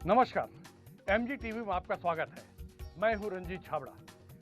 नमस्कार, MG TV में आपका स्वागत है। मैं हूं रंजीत छाबड़ा।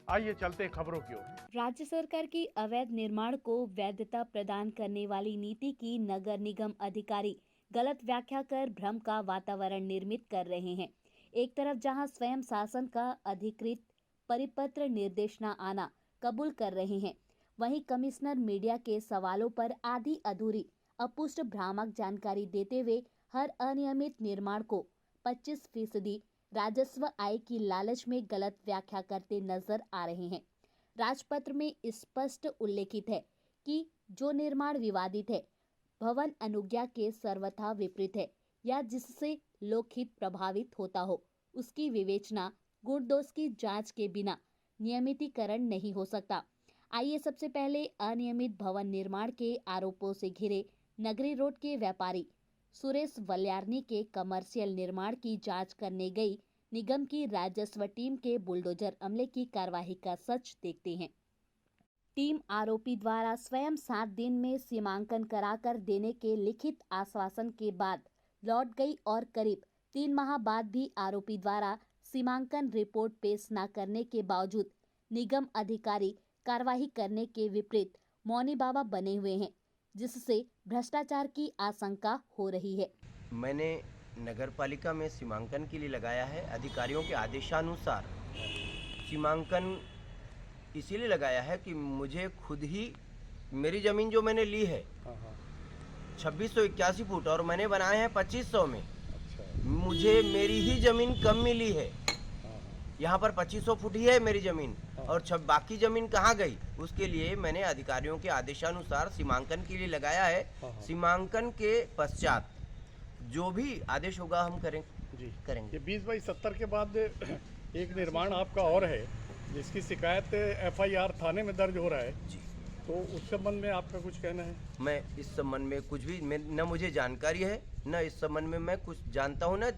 आइए चलते हैं खबरों की ओर। राज्य सरकार की अवैध निर्माण को वैधता प्रदान करने वाली नीति की नगर निगम अधिकारी गलत व्याख्या कर भ्रम का वातावरण निर्मित कर रहे हैं। एक तरफ जहां स्वयं शासन का अधिकृत परिपत्र निर्देश न आना कबूल कर रहे हैं, वहीं कमिश्नर मीडिया के सवालों पर आधी अधूरी अपुष्ट भ्रामक जानकारी देते हुए हर अनियमित निर्माण को 25% राजस्व आय की लालच में गलत व्याख्या करते नजर आ रहे हैं। राजपत्र में स्पष्ट उल्लेखित है कि जो निर्माण विवादित है, भवन अनुज्ञा के सर्वथा विपरीत है या जिससे लोकहित प्रभावित होता हो, उसकी विवेचना गुण दोष की जांच के बिना नियमितीकरण नहीं हो सकता। आइए सबसे पहले अनियमित भवन निर्माण के आरोपों से घिरे नगरी रोड के व्यापारी सुरेश वल्यारनी के कमर्शियल निर्माण की जांच करने गई निगम की राजस्व टीम के बुलडोजर अमले की कार्यवाही का सच देखते हैं। टीम आरोपी द्वारा स्वयं 7 दिन में सीमांकन कराकर देने के लिखित आश्वासन के बाद लौट गई और करीब 3 माह बाद भी आरोपी द्वारा सीमांकन रिपोर्ट पेश न करने के बावजूद निगम अधिकारी कार्यवाही करने के विपरीत मौनी बाबा बने हुए हैं, जिससे भ्रष्टाचार की आशंका हो रही है। मैंने नगर पालिका में सीमांकन के लिए लगाया है। अधिकारियों के आदेशानुसार सीमांकन इसीलिए लगाया है कि मुझे खुद ही मेरी ज़मीन जो मैंने ली है 2681 फुट और मैंने बनाए हैं 2500 में। मुझे मेरी ही ज़मीन कम मिली है। यहाँ पर 2500 फुट ही है मेरी ज़मीन और बाकी ज़मीन कहाँ गई, उसके लिए मैंने अधिकारियों के आदेशानुसार सीमांकन के लिए लगाया है। सीमांकन के पश्चात जो भी आदेश होगा हम करेंगे। 20/70 के बाद एक निर्माण आपका और है जिसकी शिकायत FIR थाने में दर्ज हो रहा है जी, तो उस संबंध में आपका कुछ कहना है? मैं इस संबंध में कुछ भी न मुझे जानकारी है, न इस संबंध में मैं कुछ जानता हूँ, न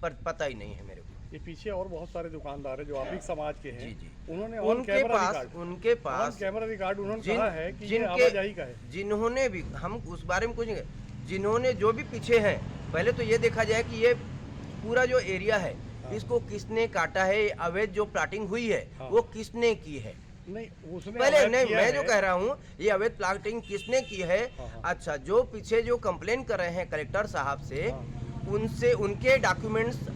पर पता ही नहीं है मेरे को। ये पीछे और बहुत सारे दुकानदार हैं जो आप ही समाज के हैं। जी। उन्होंने उनके पास कैमरा रिकॉर्ड उन्होंने कहा है कि ये आवाजाही का है। जिन्होंने भी, हम उस बारे में कुछ नहीं, जिन्होंने जो भी पीछे हैं, पहले तो ये देखा जाए कि ये पूरा जो एरिया है इसको किसने काटा है, अवैध जो प्लाटिंग हुई है वो किसने की है। नहीं, उसने पहले नहीं, मैं जो कह रहा हूँ ये अवैध प्लाटिंग किसने की है। अच्छा, जो पीछे जो कंप्लेन कर रहे हैं कलेक्टर साहब से, उनसे उनके डॉक्यूमेंट्स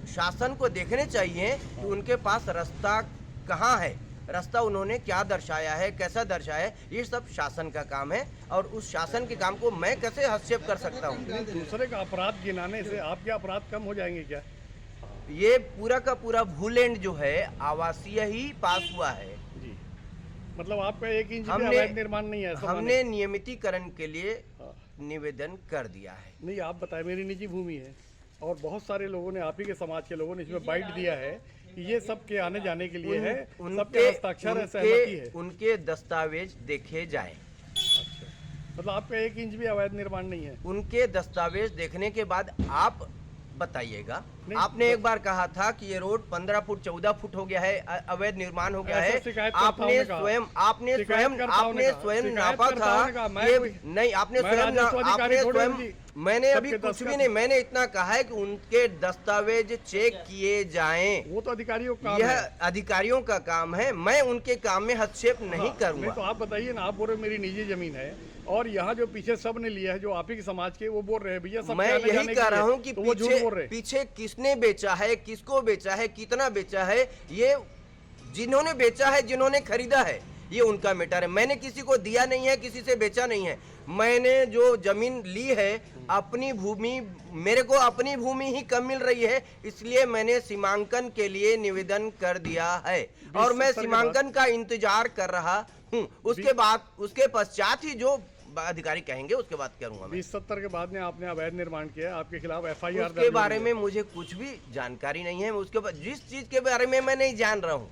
शासन को देखने चाहिए कि उनके पास रास्ता कहाँ है, रास्ता उन्होंने क्या दर्शाया है, कैसा दर्शाया है। ये सब शासन का काम है और उस शासन के काम को मैं कैसे हस्तक्षेप कर सकता हूँ। दूसरे का अपराध गिनाने से आपके अपराध कम हो जाएंगे क्या? ये पूरा का पूरा भूलैंड जो है आवासीय ही पास हुआ है जी। मतलब आपका 1 इंच भी अवैध निर्माण नहीं है? हमने नियमितीकरण के लिए निवेदन कर दिया है। नहीं, आप बताएं, मेरी निजी भूमि है और बहुत सारे लोगों ने, आप ही के समाज के लोगों ने इसमें बाइट दिया है कि ये सबके आने जाने के लिए है, सबके हस्ताक्षर है, सहमति है। उनके दस्तावेज देखे जाए। अच्छा, मतलब आपका 1 इंच भी अवैध निर्माण नहीं है? उनके दस्तावेज देखने के बाद आप बताइएगा। आपने एक बार कहा था कि ये रोड 15 फुट 14 फुट हो गया है, अवैध निर्माण हो गया है। आपने स्वयं नापा था ये नहीं, आपने स्वयं मैंने अभी कुछ भी नहीं, मैंने इतना कहा है कि उनके दस्तावेज चेक किए जाएं। वो तो अधिकारियों का, यह अधिकारियों का काम है, मैं उनके काम में हस्तक्षेप नहीं करूंगा। तो आप बताइए ना, आप बोल रहे मेरी निजी जमीन है और यहाँ जो पीछे सब ने लिया है, जो आप ही के समाज के, वो बोल रहे हैं भैया सब। मैं यही कह रहा हूँ कि पीछे किसने बेचा है, किसको बेचा है, कितना बेचा है, ये जिन्होंने बेचा है, जिन्होंने खरीदा है, ये उनका मैटर है। मैंने किसी को दिया नहीं है, किसी से बेचा नहीं है। मैंने जो जमीन ली है अपनी भूमि, मेरे को अपनी भूमि ही कम मिल रही है, इसलिए मैंने सीमांकन के लिए निवेदन कर दिया है और मैं सीमांकन का इंतजार कर रहा हूँ। उसके बाद, उसके पश्चात ही जो अधिकारी कहेंगे उसके बाद करूंगा। 2070 के बाद में आपने अवैध निर्माण किया, आपके खिलाफ FIR उसके बारे में मुझे कुछ भी जानकारी नहीं है। उसके बाद जिस चीज के बारे में मैं नहीं जान रहा हूँ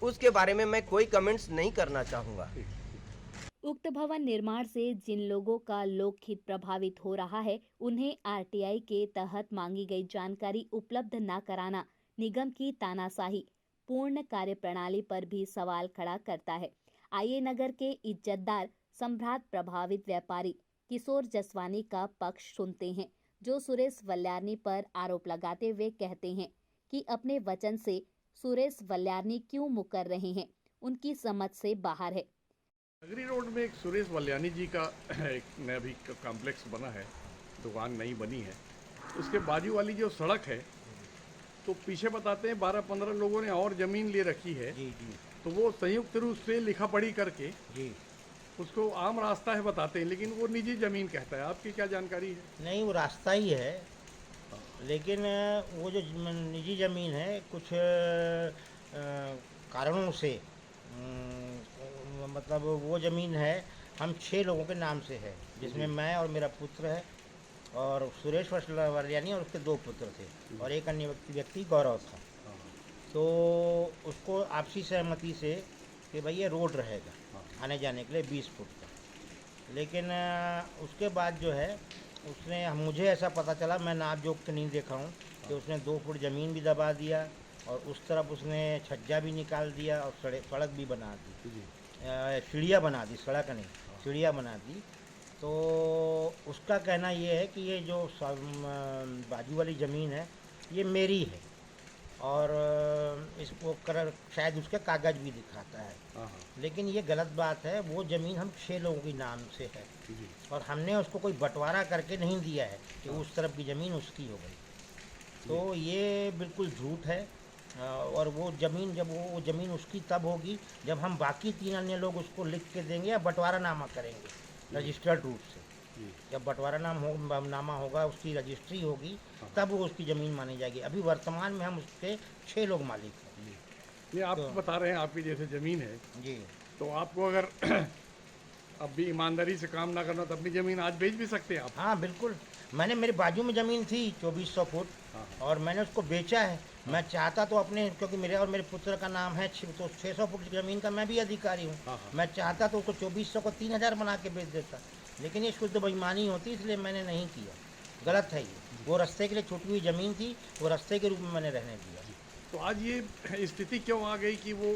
उसके बारे में मैं कोई कमेंट्स नहीं करना चाहूंगा। उक्त भवन निर्माण से जिन लोगों का लोकहित प्रभावित हो रहा है, उन्हें RTI के तहत मांगी गई जानकारी उपलब्ध न कराना निगम की तानाशाही पूर्ण कार्यप्रणाली पर भी सवाल खड़ा करता है। आइए नगर के इज्जतदार सम्राट प्रभावित व्यापारी किशोर जसवानी का पक्ष सुनते हैं, जो सुरेश वल्यारनी पर आरोप लगाते हुए कहते हैं कि अपने वचन से सुरेश वल्यारनी क्यों मुकर रहे हैं, उनकी समझ से बाहर है। नगरी रोड में एक सुरेश वल्यानी जी का एक नया भी कॉम्प्लेक्स बना है, दुकान नई बनी है। उसके बाजू वाली जो सड़क है, तो पीछे बताते हैं 12-15 लोगों ने और ज़मीन ले रखी है। जी जी तो वो संयुक्त रूप से लिखा पढ़ी करके जी। उसको आम रास्ता है बताते हैं, लेकिन वो निजी ज़मीन कहता है। आपकी क्या जानकारी है? नहीं, वो रास्ता ही है, लेकिन वो जो निजी ज़मीन है कुछ कारणों से मतलब वो ज़मीन है हम 6 लोगों के नाम से है, जिसमें मैं और मेरा पुत्र है और सुरेश वल्यानी और उसके 2 पुत्र थे और एक अन्य व्यक्ति गौरव था। तो उसको आपसी सहमति से कि भाई ये रोड रहेगा आने जाने के लिए 20 फुट का, लेकिन उसके बाद जो है उसने मुझे ऐसा पता चला, मैं नाप जोख के नहीं देखा हूँ, कि उसने 2 फुट ज़मीन भी दबा दिया और उस तरफ उसने छज्जा भी निकाल दिया और सड़क भी बना दी, सीढ़ियाँ बना दी, सड़क नहीं सीढ़ियाँ बना दी। तो उसका कहना ये है कि ये जो बाजू वाली ज़मीन है ये मेरी है और इसको शायद उसके कागज़ भी दिखाता है, लेकिन ये गलत बात है। वो ज़मीन हम 6 लोगों के नाम से है और हमने उसको कोई बंटवारा करके नहीं दिया है कि उस तरफ की ज़मीन उसकी हो गई। तो ये बिल्कुल झूठ है और वो ज़मीन जब वो ज़मीन उसकी तब होगी जब हम बाकी 3 अन्य लोग उसको लिख के देंगे या बंटवारा नामा करेंगे रजिस्टर्ड रूप से। जब बंटवारा नामा होगा, उसकी रजिस्ट्री होगी, तब वो उसकी ज़मीन मानी जाएगी। अभी वर्तमान में हम उसके 6 लोग मालिक हैं। ये आप बता रहे हैं आपकी जैसे ज़मीन है जी, तो आपको अगर अब भी ईमानदारी से काम ना करना तो अपनी ज़मीन आज बेच भी सकते हैं आप। हाँ बिल्कुल। मैंने मेरे बाजू में ज़मीन थी 2400 फुट और मैंने उसको बेचा है। मैं चाहता तो अपने, क्योंकि मेरे और मेरे पुत्र का नाम है तो 600 फुट की ज़मीन का मैं भी अधिकारी हूँ। मैं चाहता तो उसको 2400 को 3000 बना के बेच देता, लेकिन ये शुद्ध बेईमानी होती, इसलिए मैंने नहीं किया। गलत है ये। वो रास्ते के लिए छूटी हुई ज़मीन थी, वो रास्ते के रूप में मैंने रहने दिया। तो आज ये स्थिति क्यों आ गई कि वो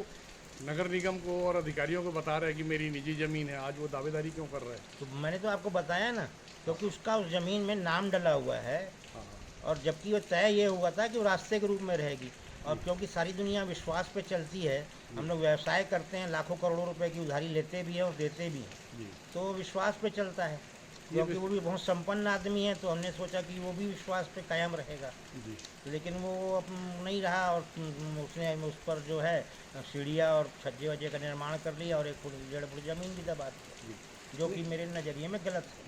नगर निगम को और अधिकारियों को बता रहे हैं कि मेरी निजी ज़मीन है, आज वो दावेदारी क्यों कर रहा है? तो मैंने तो आपको बताया ना, क्योंकि उसका उस ज़मीन में नाम डला हुआ है और जबकि वो तय ये हुआ था कि वो रास्ते के रूप में रहेगी। और क्योंकि सारी दुनिया विश्वास पे चलती है, हम लोग व्यवसाय करते हैं, लाखों करोड़ों रुपए की उधारी लेते भी हैं और देते भी हैं, तो विश्वास पे चलता है। क्योंकि वो भी बहुत संपन्न आदमी है, तो हमने सोचा कि वो भी विश्वास पे कायम रहेगा, लेकिन वो अब नहीं रहा और उसने उस पर जो है सीढ़ियाँ और छज्जे वज्जे का निर्माण कर लिया और 1 फुट 1.5 फुट ज़मीन भी दबा दी, जो कि मेरे नज़रिए में गलत है।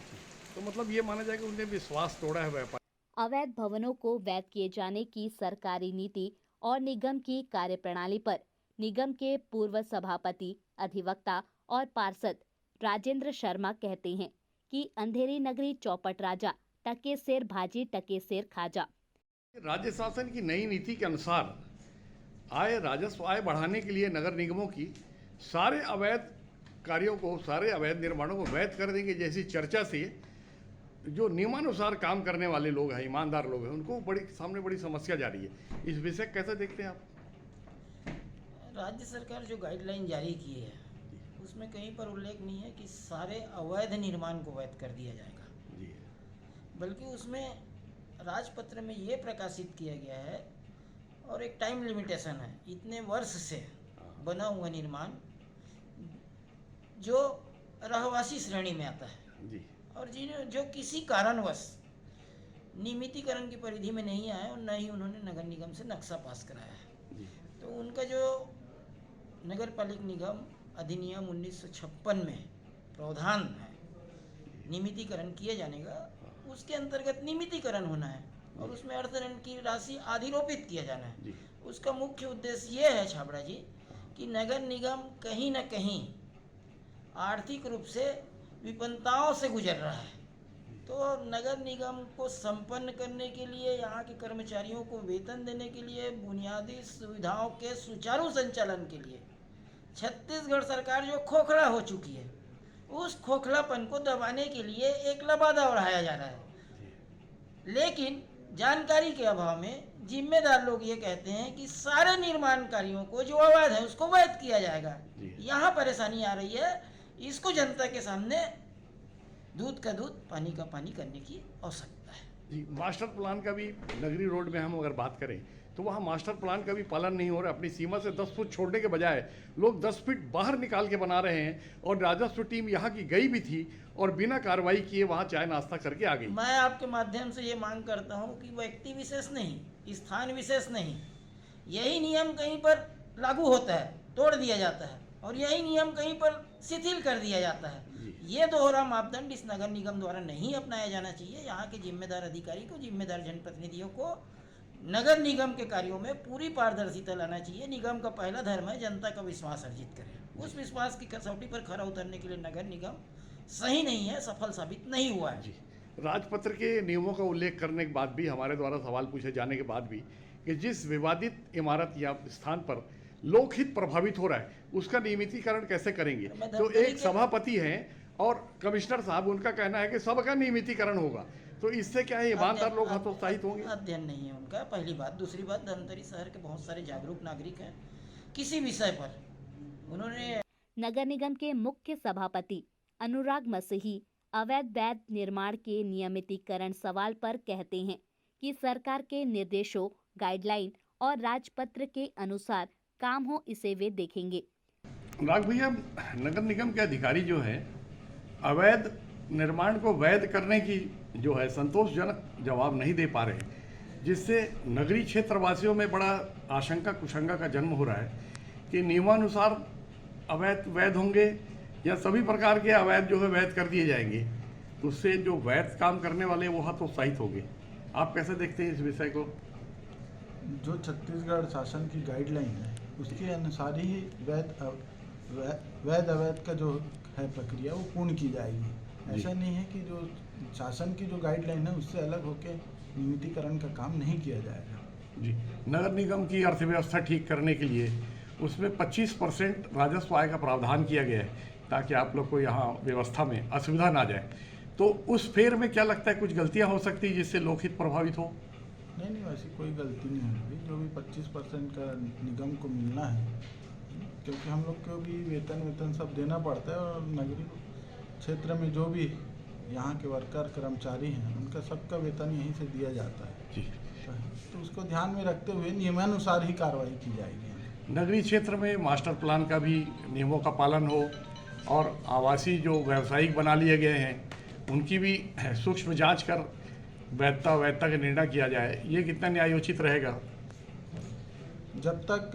तो मतलब ये माना जाए कि उन्हें विश्वास तोड़ा है व्यापार। अवैध भवनों को वैध किए जाने की सरकारी नीति और निगम की कार्यप्रणाली पर निगम के पूर्व सभापति, अधिवक्ता और पार्षद राजेंद्र शर्मा कहते हैं कि अंधेरी नगरी चौपट राजा, टके सिर भाजी टके सिर खाजा। राज्य शासन की नई नीति के अनुसार राजस्व आय बढ़ाने के लिए नगर निगमों की सारे अवैध कार्यों को, सारे अवैध निर्माणों को वैध कर देंगे जैसी चर्चा से जो नियमानुसार काम करने वाले लोग हैं, ईमानदार लोग हैं, उनको सामने बड़ी समस्या जा रही है। इस विषय कैसे देखते हैं आप? राज्य सरकार जो गाइडलाइन जारी की है उसमें कहीं पर उल्लेख नहीं है कि सारे अवैध निर्माण को वैध कर दिया जाएगा, बल्कि उसमें राजपत्र में ये प्रकाशित किया गया है और एक टाइम लिमिटेशन है, इतने वर्ष से बना हुआ निर्माण जो रहवासी श्रेणी में आता है और जो किसी कारणवश नियमितीकरण की परिधि में नहीं आए और न ही उन्होंने नगर निगम से नक्शा पास कराया है, तो उनका जो नगर पालिक निगम अधिनियम 1956 में प्रावधान है नियमितीकरण किए जाने का, उसके अंतर्गत नियमितीकरण होना है और उसमें अर्थदंड की राशि अधिरोपित किया जाना है। उसका मुख्य उद्देश्य ये है छाबड़ा जी कि नगर निगम कहीं न कहीं आर्थिक रूप से विपन्नताओं से गुजर रहा है, तो नगर निगम को संपन्न करने के लिए, यहाँ के कर्मचारियों को वेतन देने के लिए, बुनियादी सुविधाओं के सुचारू संचालन के लिए छत्तीसगढ़ सरकार जो खोखला हो चुकी है, उस खोखलापन को दबाने के लिए एक लबादा बढ़ाया जा रहा है। लेकिन जानकारी के अभाव में जिम्मेदार लोग ये कहते हैं कि सारे निर्माण कार्यों को जो अवैध है उसको वैध किया जाएगा। यहाँ परेशानी आ रही है, इसको जनता के सामने दूध का दूध पानी का पानी करने की आवश्यकता है। जी, मास्टर प्लान का भी नगरी रोड में हम अगर बात करें तो वहाँ मास्टर प्लान का भी पालन नहीं हो रहा। अपनी सीमा से 10 फुट छोड़ने के बजाय लोग 10 फीट बाहर निकाल के बना रहे हैं, और राजस्व टीम यहाँ की गई भी थी और बिना कार्रवाई किए वहाँ चाय नाश्ता करके आ गई। मैं आपके माध्यम से ये मांग करता हूँ कि व्यक्ति विशेष नहीं, स्थान विशेष नहीं, यही नियम कहीं पर लागू होता है, तोड़ दिया जाता है, और यही नियम कहीं पर शिथिल कर दिया जाता है। ये दोहरा मापदंड इस नगर निगम द्वारा नहीं अपनाया जाना चाहिए। यहाँ के जिम्मेदार अधिकारी को, जिम्मेदार जनप्रतिनिधियों को नगर निगम के कार्यों में पूरी पारदर्शिता लाना चाहिए। निगम का पहला धर्म है जनता का विश्वास अर्जित करें। उस विश्वास की कसौटी पर खरा उतरने के लिए नगर निगम सही नहीं है, सफल साबित नहीं हुआ है। जी, राजपत्र के नियमों का उल्लेख करने के बाद भी, हमारे द्वारा सवाल पूछे जाने के बाद भी, कि जिस विवादित इमारत या स्थान पर लोकहित प्रभावित हो रहा है उसका नियमितीकरण कैसे करेंगे? तो एक सभापति हैं और कमिश्नर साहब, उनका कहना है कि सबका नियमितीकरण होगा, तो इससे क्या है, ईमानदार लोग हतोत्साहित होंगे? अध्ययन नहीं है उनका, पहली बात। दूसरी बात, धमतरी शहर के बहुत सारे जागरूक नागरिक हैं, किसी विषय पर उन्होंने। नगर निगम के मुख्य सभापति अनुराग मसीही अवैध वैध निर्माण के नियमितीकरण सवाल पर कहते हैं कि सरकार के निर्देशों, गाइडलाइन और राजपत्र के अनुसार काम हो, इसे वे देखेंगे। राग भैया, नगर निगम के अधिकारी जो है अवैध निर्माण को वैध करने की जो है संतोषजनक जवाब नहीं दे पा रहे, जिससे नगरीय क्षेत्रवासियों में बड़ा आशंका कुशंका का जन्म हो रहा है कि नियमानुसार अवैध वैध होंगे या सभी प्रकार के अवैध जो है वैध कर दिए जाएंगे, तो उससे जो वैध काम करने वाले वो हतोत्साहित होंगे। आप कैसे देखते हैं इस विषय को? जो छत्तीसगढ़ शासन की गाइडलाइन है उसके अनुसार ही वैध अवैध का जो है प्रक्रिया वो पूर्ण की जाएगी। ऐसा नहीं है कि जो शासन की जो गाइडलाइन है उससे अलग होकर नियमितीकरण का काम नहीं किया जाएगा। जी, नगर निगम की अर्थव्यवस्था ठीक करने के लिए उसमें 25% राजस्व आय का प्रावधान किया गया है ताकि आप लोग को यहाँ व्यवस्था में असुविधा ना जाए। तो उस फेर में क्या लगता है, कुछ गलतियाँ हो सकती है जिससे लोकहित प्रभावित हो? नहीं, वैसी कोई गलती नहीं होगी। जो भी 25% का निगम को मिलना है, क्योंकि हम लोग को भी वेतन सब देना पड़ता है, और नगरीय क्षेत्र में जो भी यहाँ के वर्कर कर्मचारी हैं उनका सबका वेतन यहीं से दिया जाता है। जी, तो उसको ध्यान में रखते हुए नियमानुसार ही कार्रवाई की जाएगी। नगरीय क्षेत्र में मास्टर प्लान का भी नियमों का पालन हो और आवासीय जो व्यावसायिक बना लिए गए हैं उनकी भी सूक्ष्म जांच कर वैधता का निर्णय किया जाए, ये कितना न्यायोचित रहेगा? जब तक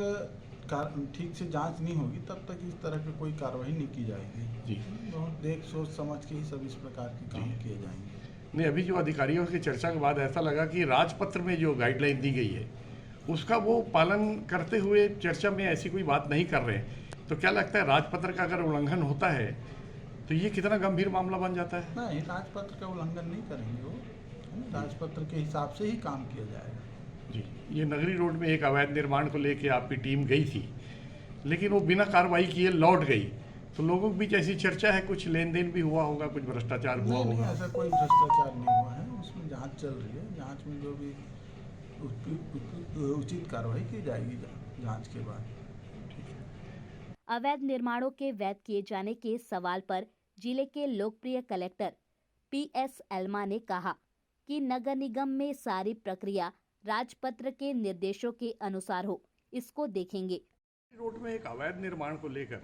ठीक से जांच नहीं होगी तब तक इस तरह की कोई कार्रवाई नहीं की जाएगी। जी, बहुत देख सोच समझ के ही सब इस प्रकार के काम किए जाएंगे। नहीं, अभी जो अधिकारियों की चर्चा के बाद ऐसा लगा कि राजपत्र में जो गाइडलाइन दी गई है उसका वो पालन करते हुए चर्चा में ऐसी कोई बात नहीं कर रहे हैं, तो क्या लगता है राजपत्र का अगर उल्लंघन होता है तो ये कितना गंभीर मामला बन जाता है? नहीं, राजपत्र का उल्लंघन नहीं करेंगे वो, राजपत्र के हिसाब से ही काम किया जाएगा। जी, ये नगरी रोड में एक अवैध निर्माण को लेके आपकी टीम गई थी, लेकिन वो बिना कार्रवाई किए लौट गई, तो लोगों के बीच ऐसी चर्चा है कुछ लेन देन भी हुआ होगा, कुछ भ्रष्टाचार हुआ होगा? नहीं, ऐसा कोई भ्रष्टाचार नहीं हुआ है, उसमें जांच चल रही है। जांच में जो भी उचित कार्रवाई की जाएगी जांच के बाद। अवैध निर्माणों के वैध किए जाने के सवाल पर जिले के लोकप्रिय कलेक्टर PS एल्मा ने कहा कि नगर निगम में सारी प्रक्रिया राजपत्र के निर्देशों के अनुसार हो, इसको देखेंगे। रोड में एक अवैध निर्माण को लेकर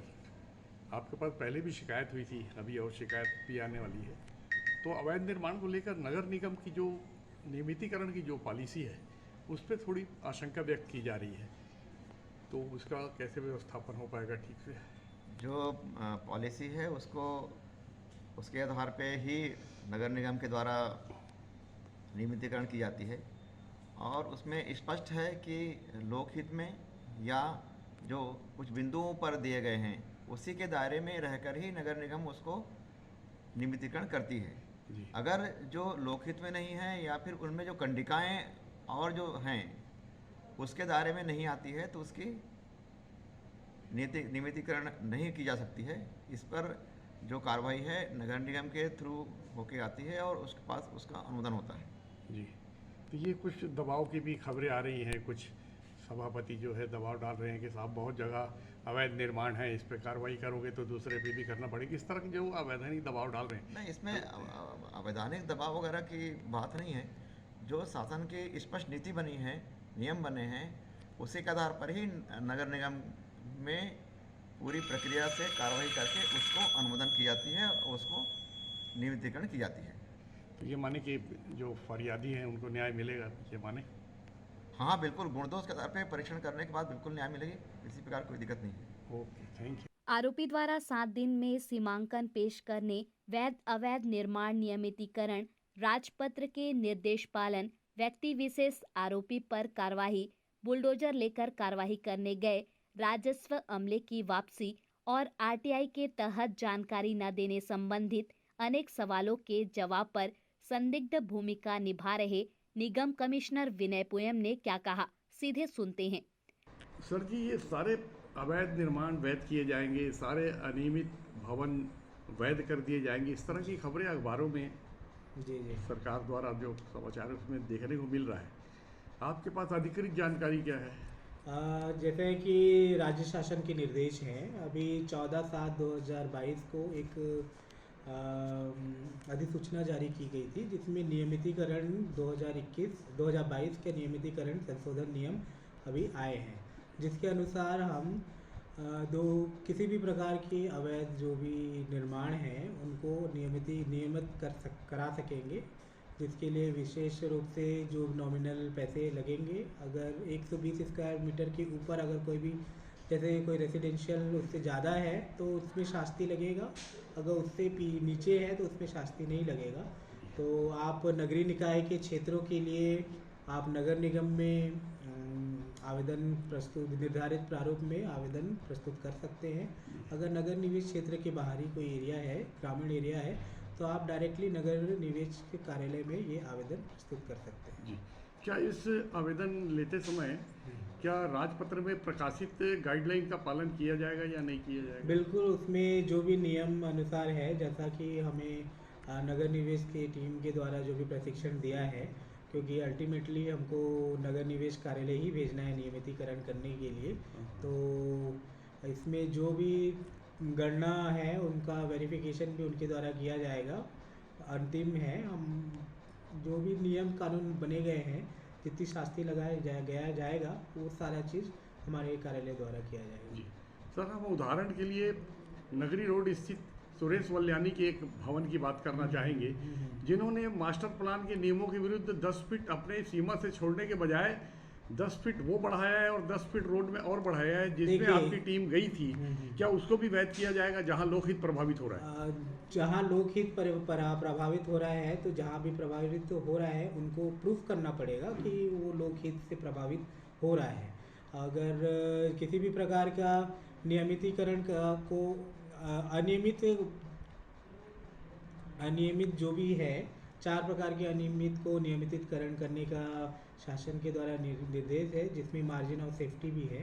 आपके पास पहले भी शिकायत हुई थी, अभी और शिकायत भी आने वाली है। तो अवैध निर्माण को लेकर नगर निगम की जो नियमितीकरण की जो पॉलिसी है उस पर थोड़ी आशंका व्यक्त की जा रही है, तो उसका कैसे व्यवस्थापन हो पाएगा ठीक से? जो पॉलिसी है उसको उसके आधार पे ही नगर निगम के द्वारा नियमितीकरण की जाती है, और उसमें स्पष्ट है कि लोकहित में या जो कुछ बिंदुओं पर दिए गए हैं उसी के दायरे में रहकर ही नगर निगम उसको नियमितीकरण करती है। अगर जो लोकहित में नहीं है या फिर उनमें जो कंडिकाएं और जो हैं उसके दायरे में नहीं आती है तो उसकी नियमितीकरण नहीं की जा सकती है। इस पर जो कार्रवाई है नगर निगम के थ्रू होके आती है और उसके पास उसका अनुमोदन होता है। जी, तो ये कुछ दबाव की भी खबरें आ रही हैं, कुछ सभापति जो है दबाव डाल रहे हैं कि साहब बहुत जगह अवैध निर्माण है, इस पर कार्रवाई करोगे तो दूसरे पे भी करना पड़ेगी, इस तरह के जो अवैधानिक दबाव डाल रहे हैं। नहीं, इसमें अवैधानिक दबाव वगैरह की बात नहीं है, जो शासन की स्पष्ट नीति बनी है, नियम बने हैं, उसी के आधार पर ही नगर निगम में पूरी प्रक्रिया से कार्रवाई करके उसको अनुमोदन की जाती है और उसको नियमितीकरण की जाती है। तो ये माने कि जो फरियादी हैं उनको न्याय मिलेगा, ये माने? हाँ बिल्कुल, गुणदोष के आधार पर परीक्षण करने के बाद बिल्कुल न्याय मिलेगी, किसी प्रकार कोई दिक्कत नहीं है। Okay, thank you. आरोपी द्वारा 7 दिन में सीमांकन पेश करने, वैध अवैध निर्माण नियमितीकरण, राजपत्र के निर्देश पालन, व्यक्ति विशेष आरोपी पर कार्यवाही, बुलडोजर लेकर कार्यवाही करने गए, राजस्व अमले की वापसी और आरटीआई के तहत जानकारी न देने संबंधित अनेक सवालों के जवाब पर संदिग्ध भूमिका निभा रहे निगम कमिश्नर विनय पुयम ने क्या कहा, सीधे सुनते हैं। सर जी, ये सारे अवैध निर्माण वैध किए जाएंगे, सारे अनियमित भवन वैध कर दिए जाएंगे, इस तरह की खबरें अखबारों में जी सरकार द्वारा जो समाचार उसमें देखने को मिल रहा है। आपके पास अधिकृत जानकारी क्या है? जैसे कि राज्य शासन के निर्देश हैं, अभी 14/7/2022 को एक अधिसूचना जारी की गई थी, जिसमें नियमितीकरण 2022 के नियमितीकरण संशोधन नियम अभी आए हैं, जिसके अनुसार हम किसी भी प्रकार के अवैध जो भी निर्माण हैं उनको नियमित करा सकेंगे, जिसके लिए विशेष रूप से जो नॉमिनल पैसे लगेंगे, अगर 120 स्क्वायर मीटर के ऊपर अगर कोई भी जैसे कोई रेसिडेंशियल उससे ज़्यादा है तो उसमें शास्ति लगेगा, अगर उससे नीचे है तो उसमें शास्ति नहीं लगेगा। तो आप नगरीय निकाय के क्षेत्रों के लिए आप नगर निगम में आवेदन निर्धारित प्रारूप में आवेदन प्रस्तुत कर सकते हैं। अगर नगर निवेश क्षेत्र के बाहरी कोई एरिया है, ग्रामीण एरिया है, तो आप डायरेक्टली नगर निवेश के कार्यालय में ये आवेदन प्रस्तुत कर सकते हैं। जी, क्या इस आवेदन लेते समय क्या राजपत्र में प्रकाशित गाइडलाइन का पालन किया जाएगा या नहीं किया जाएगा? बिल्कुल, उसमें जो भी नियम अनुसार है, जैसा कि हमें नगर निवेश की टीम के द्वारा जो भी प्रशिक्षण दिया है, क्योंकि अल्टीमेटली हमको नगर निवेश कार्यालय ही भेजना है नियमितीकरण करने के लिए, तो इसमें जो भी गणना है उनका वेरिफिकेशन भी उनके द्वारा किया जाएगा। अंतिम है, हम जो भी नियम कानून बने गए हैं, जितनी शास्ति लगाया जाएगा वो सारा चीज़ हमारे कार्यालय द्वारा किया जाएगा। जी सर, हम उदाहरण के लिए नगरी रोड स्थित सुरेश वल्यानी के एक भवन की बात करना चाहेंगे, जिन्होंने मास्टर प्लान के नियमों के विरुद्ध 10 फीट अपने सीमा से छोड़ने के बजाय 10 फीट वो बढ़ाया है और 10 फीट रोड में और बढ़ाया है, जिसमें आपकी टीम गई थी। क्या उसको भी वैध किया जाएगा जहां लोकहित प्रभावित हो रहा है? जहां लोकहित प्रभावित हो रहा है, तो जहां भी प्रभावित हो रहा है उनको प्रूफ करना पड़ेगा कि वो लोकहित से प्रभावित हो रहा है। अगर किसी भी प्रकार का नियमितीकरण को अनियमित जो भी है, 4 प्रकार के अनियमित को नियमितीकरण करने का शासन के द्वारा निर्देश है, जिसमें मार्जिन ऑफ सेफ्टी भी है।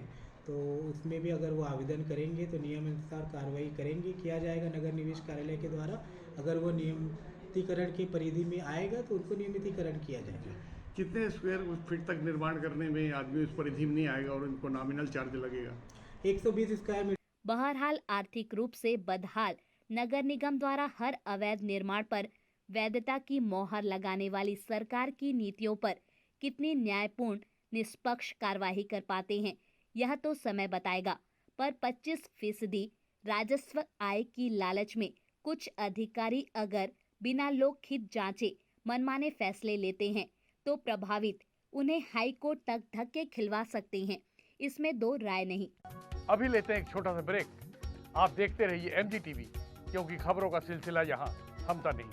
तो उसमें भी अगर वो आवेदन करेंगे तो नियम अनुसार कार्रवाई किया जाएगा नगर निवेश कार्यालय के द्वारा। अगर वो नियमितीकरण की परिधि में आएगा तो उनको नियमितीकरण किया जाएगा। कितने स्क्वायर फीट तक निर्माण करने में आदमी उस परिधि में नहीं आएगा और उनको नॉमिनल चार्ज लगेगा? 120 स्क्वायर मीटर। बहरहाल आर्थिक रूप से बदहाल नगर निगम द्वारा हर अवैध निर्माण पर वैधता की मोहर लगाने वाली सरकार की नीतियों पर कितनी न्यायपूर्ण निष्पक्ष कार्यवाही कर पाते हैं, यह तो समय बताएगा। पर 25% राजस्व आय की लालच में कुछ अधिकारी अगर बिना लोकहित जांचे मनमाने फैसले लेते हैं तो प्रभावित उन्हें हाई कोर्ट तक धक्के खिलवा सकते हैं, इसमें दो राय नहीं। अभी लेते हैं एक छोटा सा ब्रेक। आप देखते रहिए MG TV, क्योंकि खबरों का सिलसिला यहाँ थमता नहीं।